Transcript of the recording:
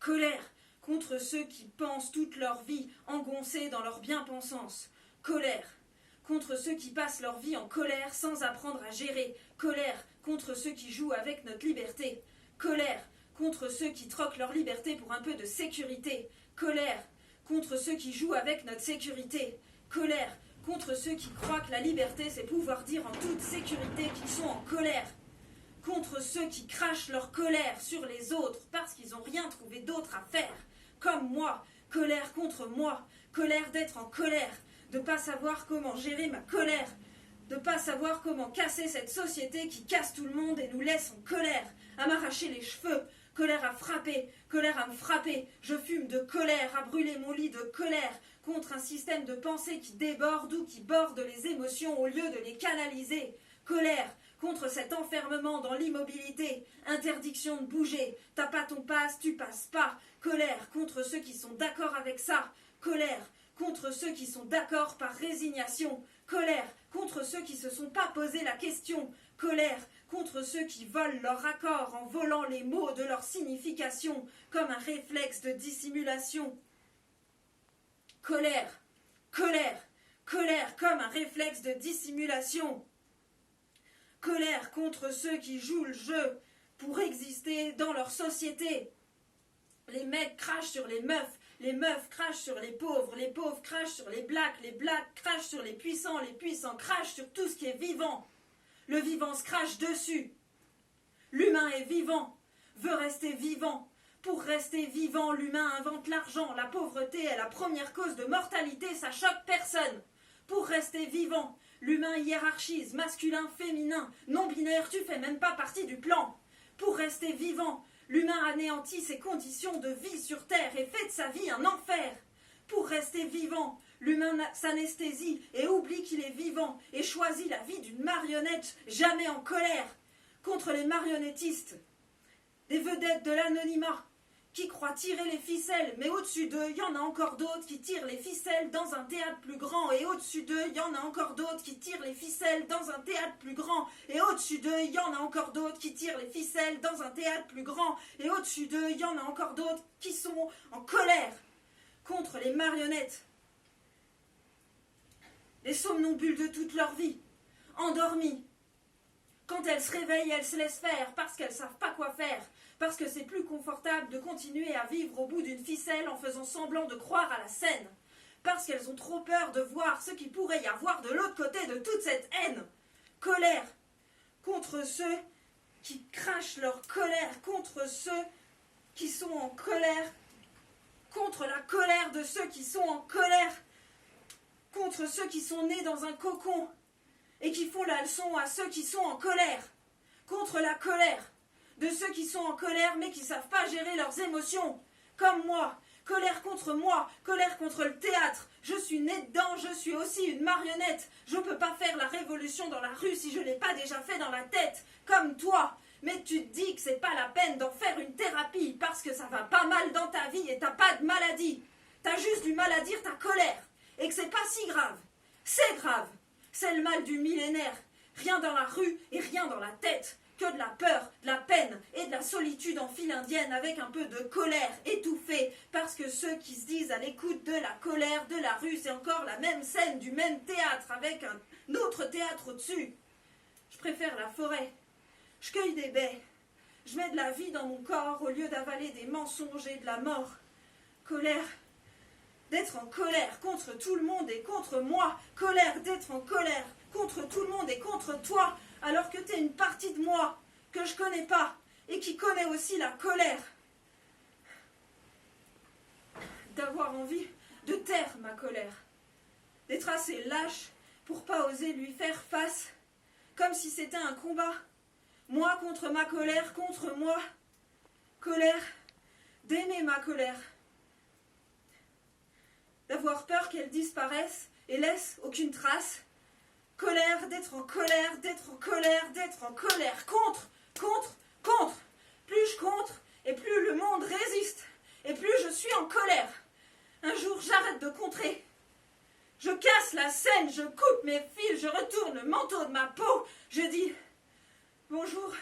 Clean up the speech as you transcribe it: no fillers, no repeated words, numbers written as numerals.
Colère contre ceux qui pensent toute leur vie engoncés dans leur bien-pensance. Colère contre ceux qui passent leur vie en colère sans apprendre à gérer. Colère contre ceux qui jouent avec notre liberté. Colère contre ceux qui troquent leur liberté pour un peu de sécurité. Colère contre ceux qui jouent avec notre sécurité. Colère contre ceux qui croient que la liberté, c'est pouvoir dire en toute sécurité qu'ils sont en colère. Contre ceux qui crachent leur colère sur les autres parce qu'ils n'ont rien trouvé d'autre à faire. Comme moi, colère contre moi, colère d'être en colère, de ne pas savoir comment gérer ma colère, de ne pas savoir comment casser cette société qui casse tout le monde et nous laisse en colère, à m'arracher les cheveux, colère à frapper, colère à me frapper, je fume de colère, à brûler mon lit de colère, contre un système de pensée qui déborde ou qui borde les émotions au lieu de les canaliser. Colère contre cet enfermement dans l'immobilité, interdiction de bouger, t'as pas ton passe, tu passes pas. Colère contre ceux qui sont d'accord avec ça. Colère contre ceux qui sont d'accord par résignation. Colère contre ceux qui se sont pas posé la question. Colère contre ceux qui volent leur accord en volant les mots de leur signification, comme un réflexe de dissimulation. Colère, colère, colère comme un réflexe de dissimulation. Colère contre ceux qui jouent le jeu pour exister dans leur société. Les mecs crachent sur les meufs crachent sur les pauvres crachent sur les blacks crachent sur les puissants crachent sur tout ce qui est vivant. Le vivant se crache dessus. L'humain est vivant, veut rester vivant. Pour rester vivant, l'humain invente l'argent. La pauvreté est la première cause de mortalité, ça choque personne. Pour rester vivant, l'humain hiérarchise, masculin, féminin, non-binaire, tu fais même pas partie du plan. Pour rester vivant, l'humain anéantit ses conditions de vie sur Terre et fait de sa vie un enfer. Pour rester vivant, l'humain s'anesthésie et oublie qu'il est vivant et choisit la vie d'une marionnette jamais en colère. Contre les marionnettistes, des vedettes de l'anonymat, qui croient tirer les ficelles, mais au-dessus d'eux, il y en a encore d'autres qui tirent les ficelles dans un théâtre plus grand, et au-dessus d'eux, il y en a encore d'autres qui tirent les ficelles dans un théâtre plus grand, et au-dessus d'eux, il y en a encore d'autres qui tirent les ficelles dans un théâtre plus grand, et au-dessus d'eux, il y en a encore d'autres qui sont en colère contre les marionnettes, les somnambules de toute leur vie, endormies. Quand elles se réveillent, elles se laissent faire parce qu'elles ne savent pas quoi faire. Parce que c'est plus confortable de continuer à vivre au bout d'une ficelle en faisant semblant de croire à la scène. Parce qu'elles ont trop peur de voir ce qu'il pourrait y avoir de l'autre côté de toute cette haine. Colère contre ceux qui crachent leur colère, contre ceux qui sont en colère, contre la colère de ceux qui sont en colère, contre ceux qui sont nés dans un cocon et qui font la leçon à ceux qui sont en colère, contre la colère de ceux qui sont en colère mais qui ne savent pas gérer leurs émotions, comme moi, colère contre le théâtre, je suis née dedans, je suis aussi une marionnette, je ne peux pas faire la révolution dans la rue si je ne l'ai pas déjà fait dans la tête, comme toi, mais tu te dis que c'est pas la peine d'en faire une thérapie parce que ça va pas mal dans ta vie et t'as pas de maladie, t'as juste du mal à dire ta colère, et que c'est pas si grave, c'est grave, c'est le mal du millénaire, rien dans la rue et rien dans la tête, que de la peur, de la peine et de la solitude en file indienne avec un peu de colère étouffée, parce que ceux qui se disent à l'écoute de la colère de la rue, c'est encore la même scène du même théâtre avec un autre théâtre au-dessus. Je préfère la forêt, je cueille des baies, je mets de la vie dans mon corps au lieu d'avaler des mensonges et de la mort. Colère d'être en colère contre tout le monde et contre moi, colère d'être en colère contre tout le monde et contre toi, alors que t'es une partie de moi que je connais pas et qui connaît aussi la colère. D'avoir envie de taire ma colère, d'être assez lâche pour pas oser lui faire face, comme si c'était un combat. Moi contre ma colère, contre moi. Colère d'aimer ma colère. D'avoir peur qu'elle disparaisse et laisse aucune trace. Colère, d'être en colère, d'être en colère, d'être en colère. Contre. Plus je contre, et plus le monde résiste. Et plus je suis en colère. Un jour, j'arrête de contrer. Je casse la scène, je coupe mes fils, je retourne le manteau de ma peau. Je dis, bonjour,